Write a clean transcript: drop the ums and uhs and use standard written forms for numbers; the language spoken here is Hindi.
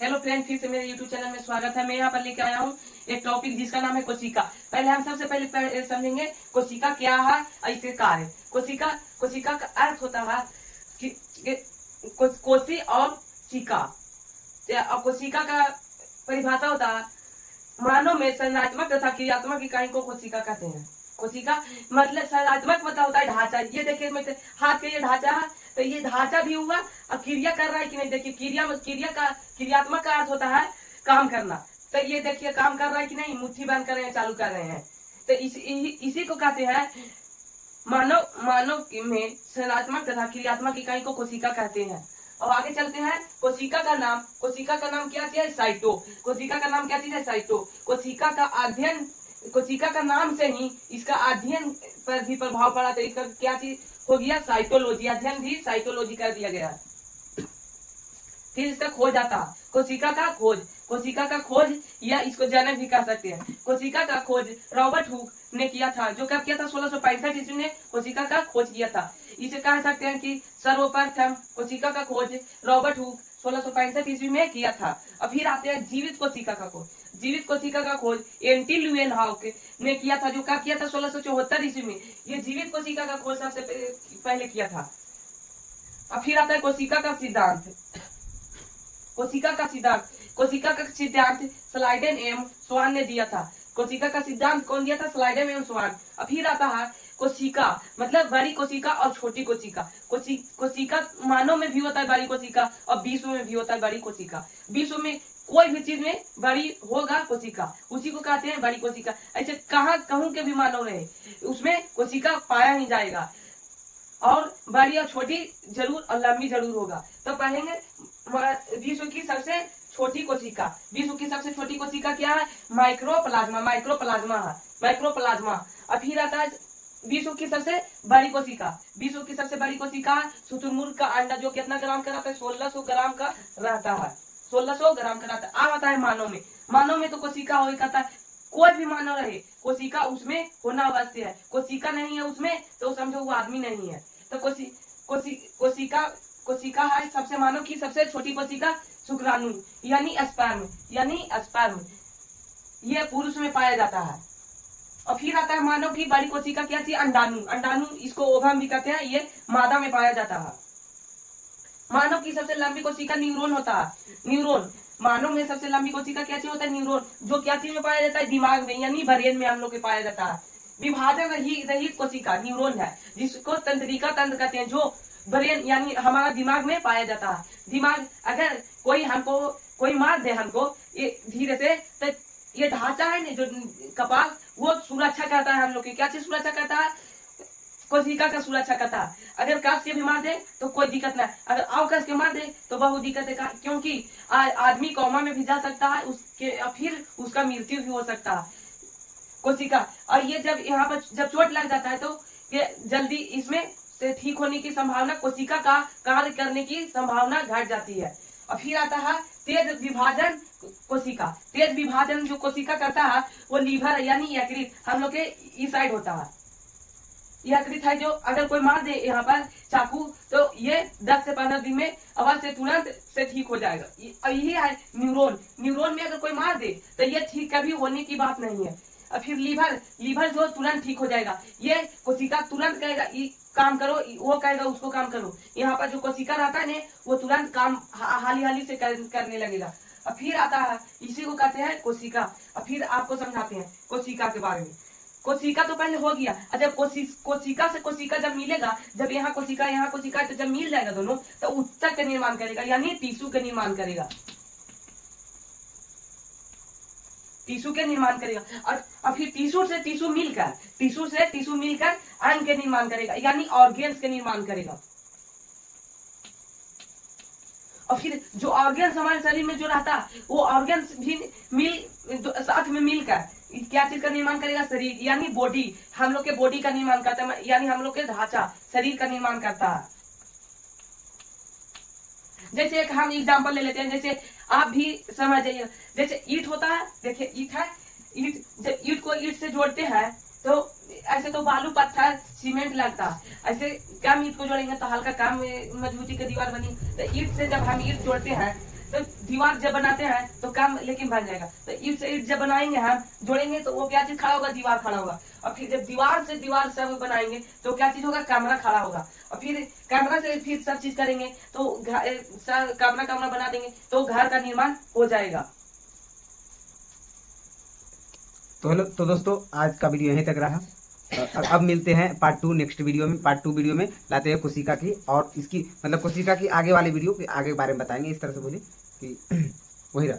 हेलो फ्रेंड, फिर से मेरे यूट्यूब चैनल में स्वागत है। मैं यहाँ पर लेकर आया हूँ एक टॉपिक जिसका नाम है कोशिका। पहले हम सबसे पहले समझेंगे कोशिका क्या है और इसके कार्य। कोशिका का अर्थ होता है कि कोशी और शिका। कोशिका का परिभाषा होता है मानव में संरचनात्मक तथा क्रियात्मक इकाई को कोशिका कहते हैं। कोशिका मतलब संरचनात्मक मतलब होता है ढांचा। ये देखिए मेरे हाथ का ये ढांचा है, तो ये ढांचा भी हुआ और क्रिया कर रहा है कि नहीं। देखिए क्रियात्मक का अर्थ होता है काम करना। तो ये देखिए काम कर रहा है कि नहीं, मुट्ठी बंद कर रहे हैं, चालू कर रहे हैं। तो इसी को कहते हैं मानव में संरचनात्मक तथा क्रियात्मक इकाई को कोशिका कहते हैं। और आगे चलते हैं। कोशिका का नाम क्या चीज है? साइटो। कोशिका का नाम क्या चीज है? साइटो। कोशिका का नाम से ही इसका अध्ययन पर भी प्रभाव पड़ा। तो इसका क्या चीज हो गया? साइटोलॉजी। अध्ययन भी साइटोलॉजी कर दिया गया। फिर इसका खोज आता। कोशिका का खोज या इसको जनक भी कह सकते हैं। कोशिका का खोज रॉबर्ट हुक ने किया था। जो कब किया था? 1665 ईस्वी में कोशिका का खोज किया था। इसे कह सकते हैं कि सर्वप्रथम कोशिका का खोज रॉबर्ट हुक 1665 ईस्वी में किया था। और फिर आते हैं जीवित कोशिका का खोज। जीवित कोशिका का खोज एंटी ल्यूवेनहॉक ने किया था। जो कब किया था? 1674 ईस्वी में। ये जीवित कोशिका का खोज सबसे पहले किया था। और फिर आता है कोशिका का सिद्धांत। कोशिका का सिद्धांत स्लाइडेन एम स्वान ने दिया था। कोशिका का सिद्धांत कौन दिया था? स्लाइडेन एम स्वान। और फिर आता है कोशिका मतलब बड़ी कोशिका और छोटी कोशिका। कोशिका मानव में भी होता है बड़ी कोशिका और विश्व में भी होता है बड़ी कोशिका। विश्व में कोई भी चीज में बड़ी होगा कोशिका, उसी को कहते हैं बड़ी कोशिका। ऐसे कहूं के भी मानव रहे, उसमें कोशिका पाया ही जाएगा। और बड़ी और छोटी जरूर और लंबी जरूर होगा। तो पढ़ेंगे विश्व की सबसे छोटी कोशिका। विश्व की सबसे छोटी कोशिका क्या है? माइक्रोप्लाज्मा है, माइक्रोप्लाज्मा। और फिर आता है विश्व की सबसे बड़ी कोशिका है शुतुरमुर्ग का अंडा, जो कितना ग्राम का रहता है? 1600 ग्राम का रहता है। 1600 ग्राम का रहता है। अब आता है मानव में तो कोशिका हो कहता है कोई भी मानव रहे, कोशिका उसमें होना अवश्य है। कोशिका नहीं है उसमें तो समझो वो आदमी नहीं है। तो कोशिका है सबसे मानव की सबसे छोटी कोशिका शुक्राणु यानी स्पर्म। ये पुरुष में पाया जाता है। और फिर आता है मानव की बड़ी कोशिका क्या थी? अंडाणु। इसको ओवम भी कहते हैं। ये मादा में पाया जाता है। मानव की सबसे लंबी कोशिका न्यूरॉन होता है। न्यूरॉन मानव में सबसे लंबी कोशिका क्या चीज होता है? न्यूरॉन। जो क्या चीज में पाया जाता है? दिमाग में यानी ब्रेन में हम लोग के पाया जाता है। विभाजन रहित कोशिका न्यूरॉन है, जिसको तंत्रिका तंत्र कहते हैं, जो ब्रेन यानी हमारा दिमाग में पाया जाता है। दिमाग अगर कोई मार दे हमको ये धीरे से, तो ये ढांचा है ना जो कपाल, वो सुरक्षा करता है हम लोग की। क्या चीज सुरक्षा करता है? कोशिका का सुरक्षा करता है। अगर कस के भी मार दे तो कोई दिक्कत नहीं, अगर कस के मार दे तो बहुत दिक्कत है। क्योंकि आदमी कोमा में भी जा सकता है, फिर उसका मृत्यु भी हो सकता है। कोशिका और ये जब चोट लग जाता है तो ये जल्दी इसमें से ठीक होने की संभावना, कोशिका का कार्य करने की संभावना घट जाती है। और फिर आता है तेज विभाजन कोशिका। तेज विभाजन जो कोशिका करता है वो लीवर यानी यकृत हम लोग के इस साइड होता है। यकृत है जो अगर कोई मार दे यहाँ पर चाकू तो ये 10 से 15 दिन में अवश्य से तुरंत से ठीक हो जाएगा। और यही है न्यूरॉन में अगर कोई मार दे तो ये ठीक कभी होने की बात नहीं है। और फिर लीवर जो तुरंत ठीक हो जाएगा। ये कोशिका तुरंत कहेगा काम करो, वो कहेगा उसको काम करो। यहाँ पर जो कोशिका रहता है ना वो तुरंत काम हाली से करने लगेगा। और फिर आता है इसी को कहते हैं कोशिका। और फिर आपको समझाते हैं कोशिका के बारे में। कोशिका तो पहले हो गया। जब कोशिका से कोशिका जब मिलेगा, जब यहाँ कोशिका तो जब मिल जाएगा दोनों, तो ऊतक का निर्माण करेगा यानी टिश्यू का निर्माण करेगा। और फिर टिश्यू से टिश्यू मिलकर अंग के निर्माण करेगा यानी ऑर्गेन्स के निर्माण करेगा। और फिर जो ऑर्गेन्स हमारे शरीर में जो रहता है वो ऑर्गेन्स भी साथ में मिलकर क्या चीज का निर्माण करेगा? शरीर यानी बॉडी। हम लोग के बॉडी का निर्माण करता है यानी हम लोग के ढांचा शरीर का निर्माण करता है। जैसे एक हम एग्जांपल ले लेते हैं, जैसे आप भी समझ जाइए। जैसे ईंट होता है, देखिए ईंट है, जब ईंट को ईंट से जोड़ते हैं तो ऐसे तो बालू पत्थर सीमेंट लगता है। ऐसे कम ईंट को जोड़ेंगे तो हल्का कम मजबूती की दीवार बनी। तो ईंट से जब हम ईंट जोड़ते हैं तो दीवार जब बनाते हैं तो काम लेकिन बन जाएगा। तो ईट से ईट जब बनाएंगे हम जोड़ेंगे तो वो क्या चीज खड़ा होगा, दीवार खड़ा होगा। और फिर जब दीवार से दीवार सब बनाएंगे तो क्या चीज होगा, कैमरा खड़ा होगा। और फिर कैमरा से फिर सब चीज करेंगे तो कैमरा बना देंगे तो घर का निर्माण हो जाएगा। तो दोस्तों आज का वीडियो यहीं तक रहा। अब मिलते हैं पार्ट 2 नेक्स्ट वीडियो में। पार्ट 2 वीडियो में लाते हैं कोशिका की, और इसकी मतलब कोशिका की आगे वाले वीडियो के आगे बारे में बताएंगे। इस तरह से बोले कि वही रहा।